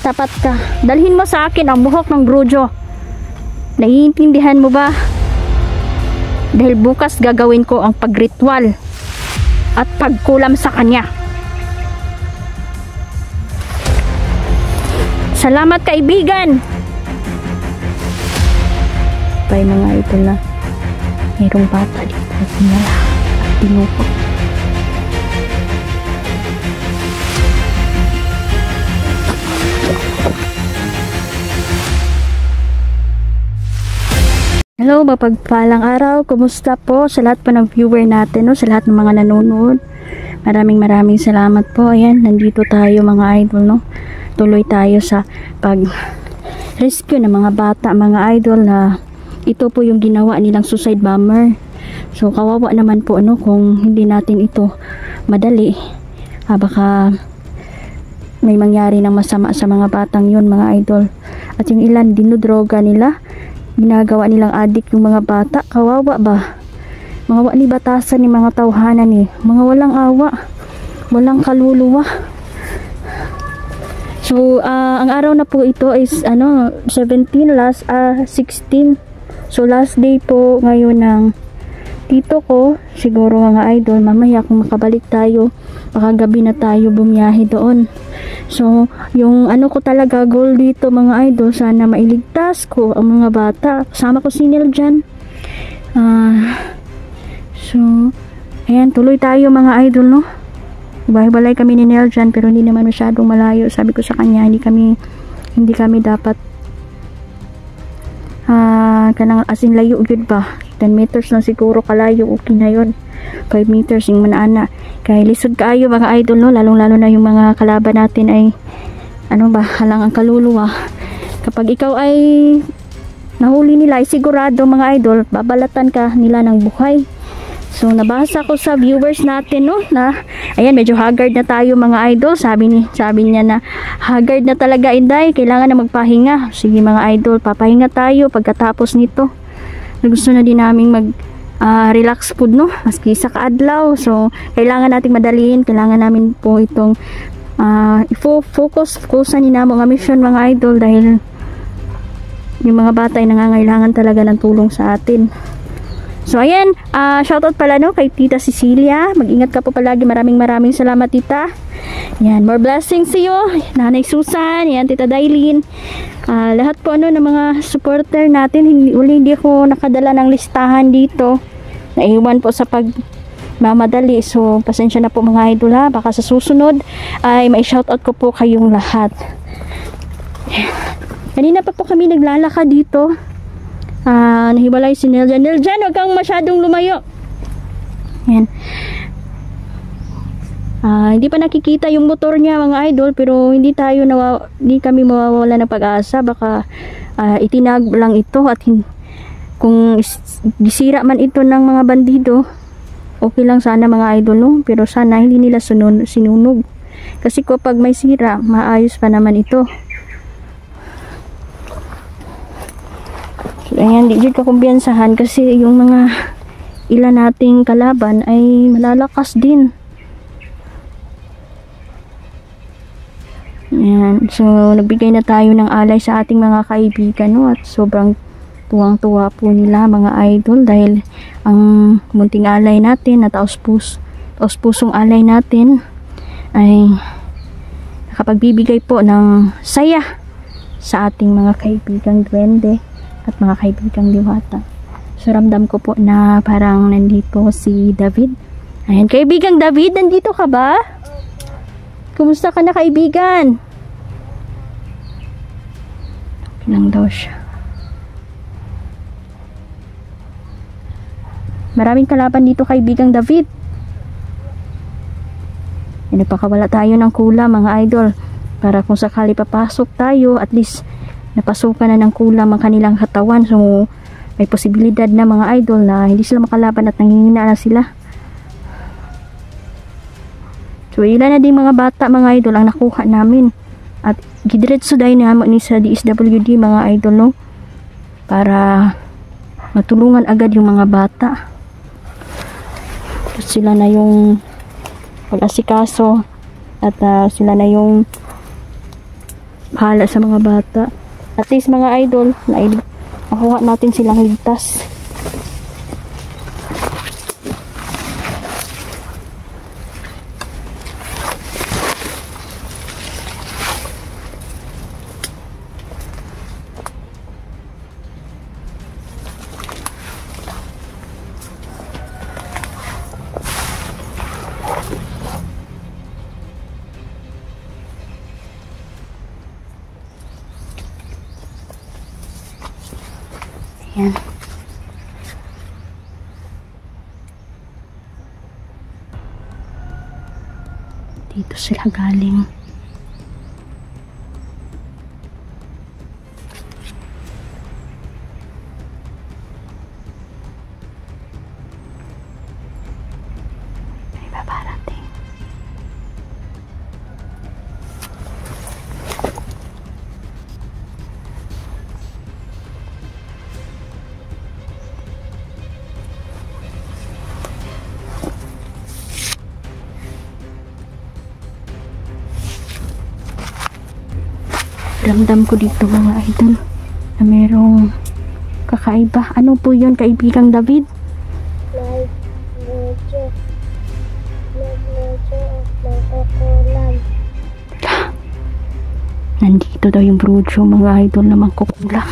tapat ka. Dalhin mo sa akin ang buhok ng Brujo. Naiintindihan mo ba? Dahil bukas gagawin ko ang pagritual at pagkulam sa kanya. Salamat kaibigan. Pay mga ito na mayroong bata dito at sinala at tinukot. Hello, mapagpalang araw. Kumusta po sa lahat po ng viewer natin, no? Sa lahat ng mga nanonood. Maraming salamat po. Ayan, nandito tayo mga idol, no? Tuloy tayo sa pag-rescue ng mga bata, mga idol, na ito po yung ginawa nilang suicide bomber. So, kawawa naman po, no? Kung hindi natin ito madali, baka may mangyari ng masama sa mga batang yun, mga idol. At yung ilan, dinudroga nila. Ginagawa nilang adik yung mga bata. Kawawa ba? Mga wali batasan ni mga tawhanan eh. Mga walang awa. Walang kaluluwa. So, ang araw na po ito is 17, 16. So, last day po ngayon ng tito ko. Siguro mga idol, mamaya kung makabalik tayo, baka gabi na tayo bumiyahe doon. So, yung ko talaga goal dito mga idol, sana mailigtas ko ang mga bata. Kasama ko si Nel dyan. So, ayan, tuloy tayo mga idol, no? Balay kami ni Nel dyan, pero hindi naman masyadong malayo. Sabi ko sa kanya, hindi kami dapat kanang asin layo yun ba? 10 meters lang siguro kalayo, okay na yun. 5 meters yung manana. Kaya lisod kaayo mga idol, no? Lalong lalo na yung mga kalaban natin ay halang ang kaluluwa. Kapag ikaw ay nahuli nila, ay sigurado mga idol, babalatan ka nila ng buhay. So nabasa ko sa viewers natin, no, na ayan, medyo haggard na tayo mga idol. Sabi niya na haggard na talaga, Inday, kailangan na magpahinga. Sige mga idol, papahinga tayo pagkatapos nito. Gusto na din naming relax food, no, maski sa kaadlaw. So kailangan nating madaliin, kailangan namin po itong fokusan ni namo nga mission mga idol, dahil yung mga bata ay nangangailangan talaga ng tulong sa atin. So ayan, shoutout pala, no, kay Tita Cecilia. Mag-ingat ka po palagi. Maraming salamat, Tita. Yan, more blessings sa iyo, Nanay Susan, yan, Tita Dailin. Lahat po ng mga supporter natin. Hindi ako nakadala ng listahan dito. Naiwan po sa pagmamadali. So pasensya na po mga idol, ha. Baka sa susunod ay may shoutout ko po kayong lahat. Kanina pa po kami naglalakad dito. Nahiwalay si Neljan. Neljan, huwag kang masyadong lumayo. Yan. Hindi pa nakikita yung motor niya mga idol, pero hindi kami mawawala ng pag-asa. Baka itinag lang ito, at kung gisira man ito ng mga bandido, okay lang sana mga idol, no? Pero sana hindi nila sinunog. Kasi kapag may sira, maayos pa naman ito. Ayan, di ko kumbiyansahan kasi yung mga ilan nating kalaban ay malalakas din. Ayan, so nagbigay na tayo ng alay sa ating mga kaibigan, no? At sobrang tuwang-tuwa po nila mga idol, dahil ang munting alay natin na taos-pusong alay natin ay nakapagbibigay po ng saya sa ating mga kaibigang duwende at mga kaibigang diwata. So ramdam ko po na parang nandito si David. Ayan, kaibigang David, nandito ka ba? Kumusta ka na, kaibigan? Okay lang daw siya. Maraming kalaban dito, kaibigang David. Nagpakawala tayo ng kulam mga idol, para kung sakali papasok tayo, at least napasukan na ng kulam ang kanilang katawan. So may posibilidad na mga idol na hindi sila makalaban at nanghihina na sila. So ilan na din mga bata mga idol ang nakuha namin, at gidiretso dahil naman ni sa DSWD mga idol, no, para matulungan agad yung mga bata. So, sila na yung pag-asikaso, at sila na yung Bahala sa mga bata. At least mga idol, nakuha natin silang ligtas. Ayan. Dito sila galing. May babarating. Ramdam ko dito mga idol na merong kakaiba. Ano po yun, kaibigang David? Nandito daw yung broodyo mga idol na mangkukulang.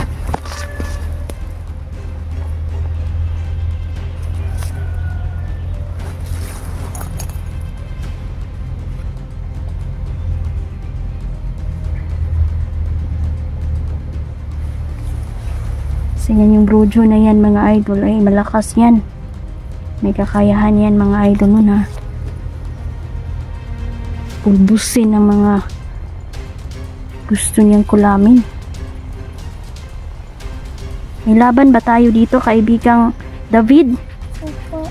So yan yung broodyo na yan mga idol, ay malakas yan. May kakayahan yan mga idol mo na pulbusin ang mga gusto niyang kulamin. May laban ba tayo dito kaibigang David? Opo.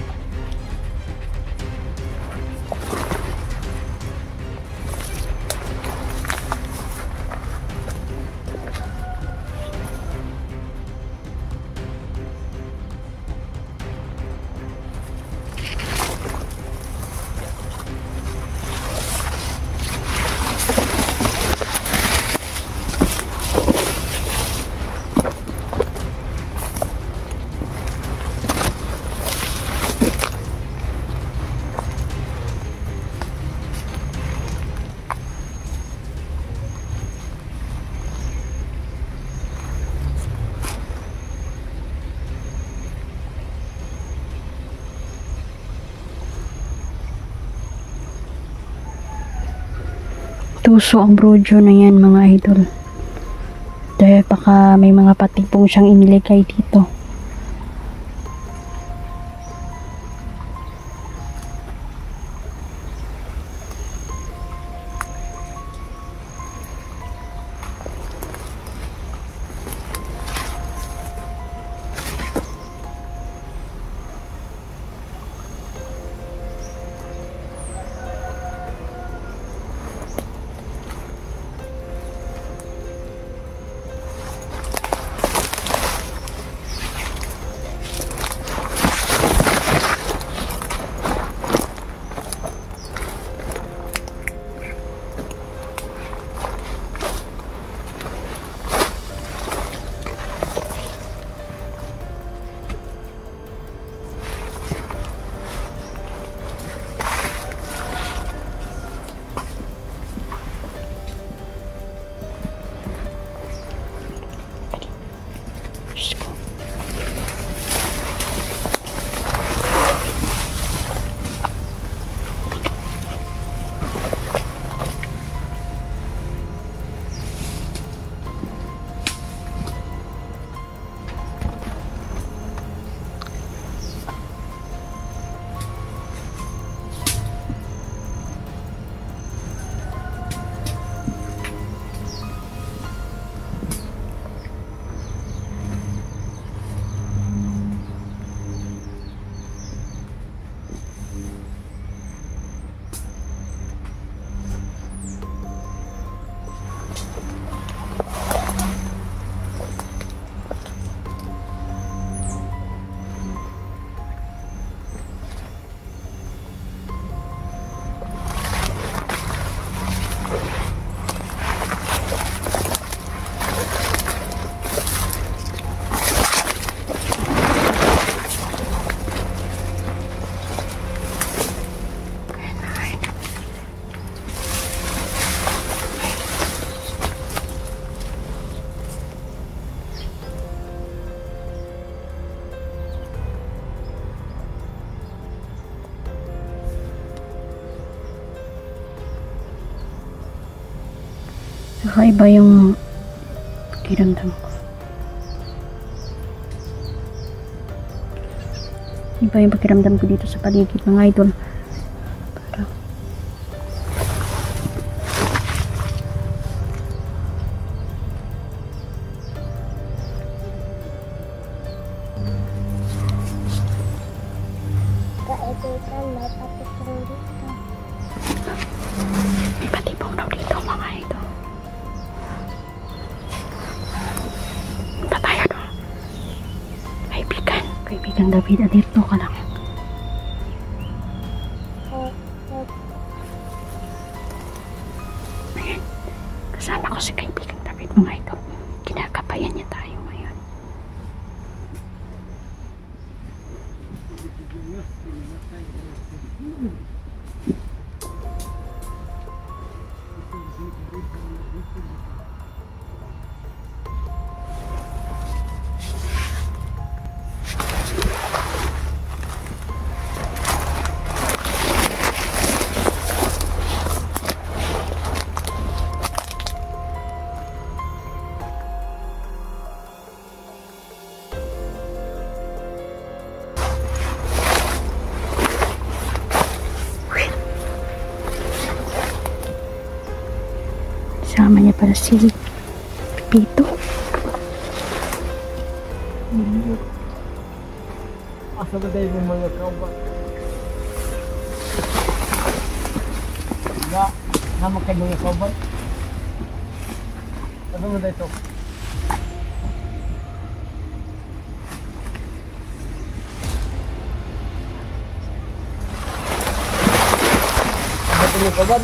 Tuso ang broodyo na yan mga idol. Dahil baka may mga patipong siyang iniligay dito. Kakaiba yung pakiramdam ko. Iba yung pakiramdam ko dito sa paligid mga idol. Parang iba't ibang daw dito mga idol. Punta tayo doon. Kaibigan David, dito ka lang. Ayan. Kasama ko si kaibigan David mga idol. Kinakabayan niya tayo ngayon. Sama niya para si Pipito. Asa ba tayo ng mga kauban? Nama kayo mga kauban? Ano mo dito? Ano kayo kauban?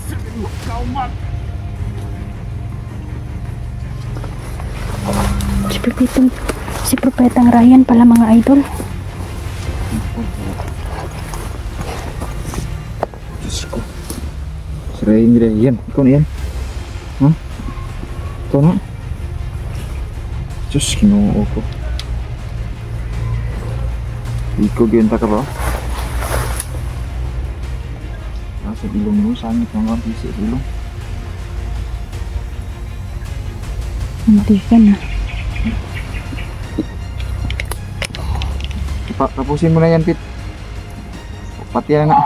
Sabi mo kauban! Si Pipito, si Propetang Ryan pala mga idol. Diyos ko. Sirayin nila yan. Ikaw na yan. Ha? Ikaw na? Diyos, kinuo ko. Ikaw genta ka ba? Nasa ilong mo, sangit mga bisi ilong. Hindi ka na. Tapusin mo na yan, Pit. Pati na na.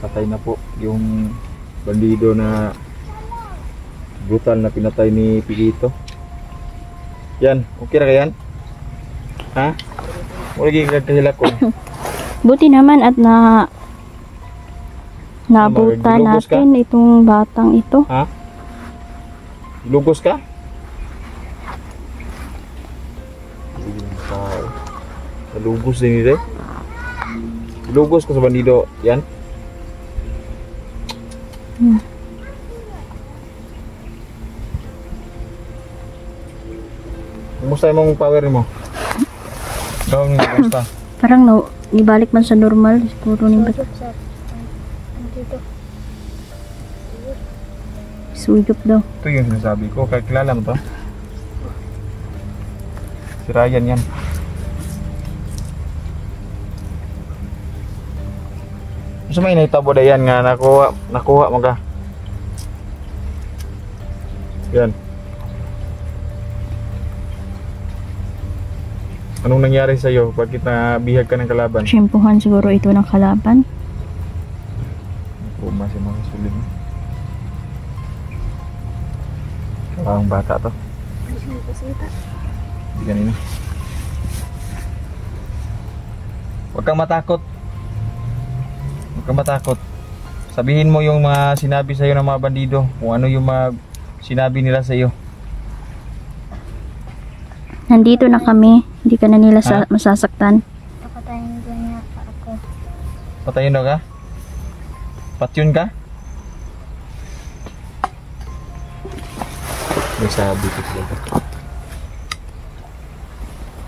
Patay na po yung bandido na brutal na pinatay ni Pilito. Yan, okay na yan? Ha? Wala gigagkahila ko. Buti naman at naabutan Nilugos ka? natin itong batang ito. Ha? Lugos ka? Lugos din nila. Lugos ka sa bandido. Yan. Kumusta yung power mo? Gawin mo, kumusta? Parang ibalik man sa normal. Siguro ni suyop daw. Ito yung sinasabi ko. Kaya kilala mo to? Si Ryan yan. Gusto mo inahitabo na yan nga nakuha mo ka. Yan. Anong nangyari sa'yo? Bakit nabihag ka ng kalaban? Tsimpuhan siguro ito ng kalaban. Puma si mga sulit. Kawang bata to. Hindi ganina. Huwag kang matakot. Huwag kang matakot. Sabihin mo yung mga sinabi sa'yo ng mga bandido. Kung ano yung mga sinabi nila sa'yo. Nandito na kami. Hindi ka na nila masasaktan. Papatayin ko niya ako. Patayin daw ka? Patyon ka? May sabi ko talaga.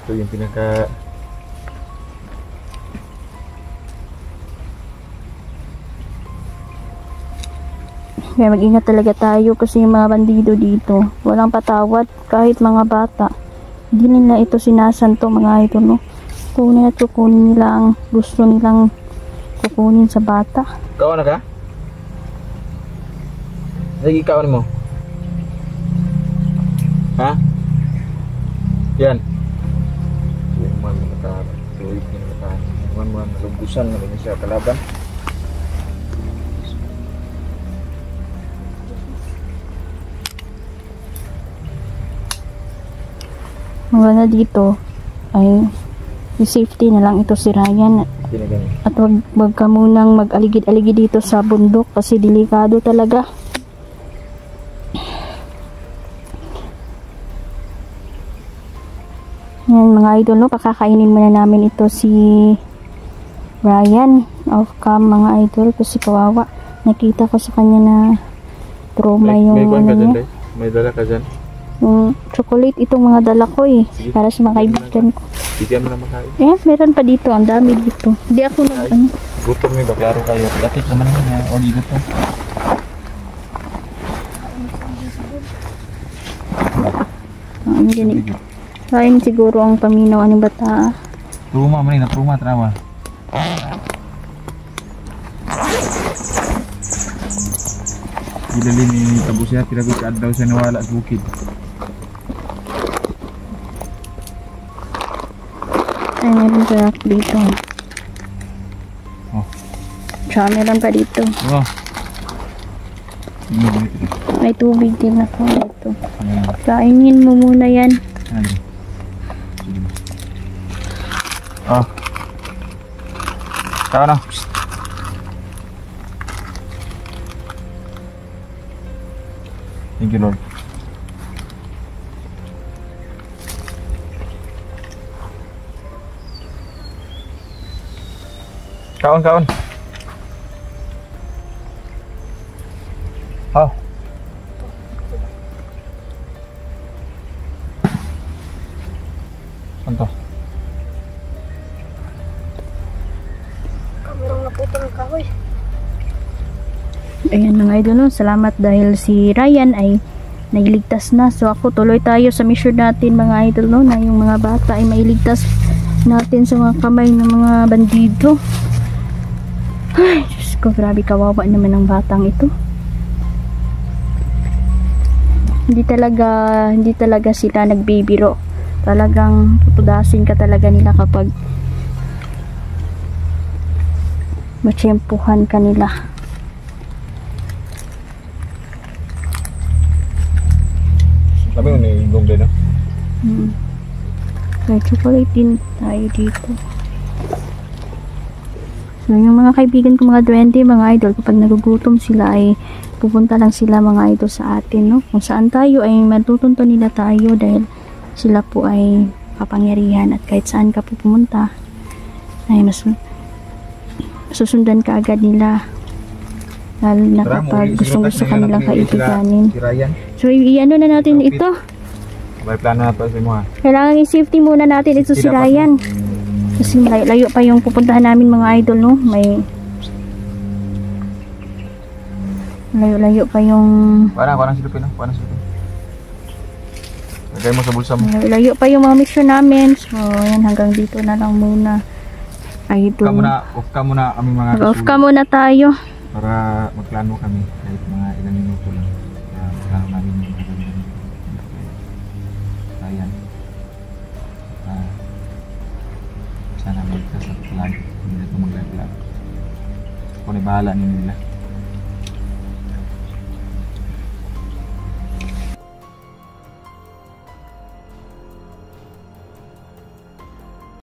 Ito yung pinaka Kaya mag-ingat talaga tayo kasi yung mga bandido dito, walang patawad kahit mga bata. Hindi nila ito sinasanto mga idol, no? Kunin at kukunin nila ang gusto nilang kukunin sa bata. Kawan na ka? Sige, kawan mo. Ha? Yan. Yung man nakatuwid yung nakahan. Yung man nalumbusan na rin siya kalaban. Mga na dito ay yung safety na lang ito si Ryan. Ginagano. At wag ka munang mag-aligid-aligid dito sa bundok kasi delikado talaga. Yan mga idol, no? Pakakainin muna namin ito si Ryan off cam mga idol kasi kawawa. Nakita ko sa kanya na trauma yung may ano niya. May dala ka dyan. Yung chocolate itong mga dala ko eh. Sige. Para sa mga kaibigan ko. Bigyan mo na makain. Eh, meron pa dito. Ang dami dito. Hindi ako nag ano. Gutom may baklaro kayo. Dati naman niya. O di gutom. Ang ganit. Kain siguro ang paminaw ang bata. Truma man na truma trawa. Gilalin ni Tabo siya. Pinagod ka daw siya nawala sa bukid. Ay, meron pa dito. Oh. Tsaka meron pa dito. Oh. May tubig din ako dito. Ayan. Kainin mo muna yan. Ano? Sige. Oh. Saka na. Thank you, Lord. Kawan. Oh. Anto. Kamerong naputol ang kahoy. Ayan mga idol, no? Salamat dahil si Ryan ay nailigtas na. So ako tuloy tayo sa mission natin mga idol, no? Na yung mga bata ay mailigtas natin sa mga kamay ng mga bandido. Ay, Diyos ko, grabe kawawa naman ang batang ito. Hindi talaga sila nagbibiro. Talagang tutudasin ka talaga nila kapag matsyempuhan ka nila. Sabi mo ni Indong din, no? May chocolate din tayo dito. So, yung mga kaibigan ko mga duwende, mga idol, kapag nagugutom sila ay pupunta lang sila mga idol sa atin, no? Kung saan tayo ay matutunto nila tayo dahil sila po ay kapangyarihan at kahit saan ka po pumunta ay susundan ka agad nila. Lalo na kapag gustong-gusto kanilang kaibiganin. Si Ryan. So, i-ano na natin ito. May plano na pa sa mo, ha? Kailangan i-safety muna natin ito si Ryan. Kasi layo pa yung pupuntahan namin mga idol, no? May layo pa yung Parang silupin, no? Parang silupin. Lagay mo sa bulsa mo. layo pa yung mga mission namin. So, yan, hanggang dito na lang muna. Idol. Off ka muna kami mga Mag-off ka kasulog. muna tayo. Para magplano kami kahit mga ilang minuto lang. Kaya magplano namin yung gagawin. Ayan. Sana magkasat lang. Hindi na ito maglag-lag. Kung bahala nila.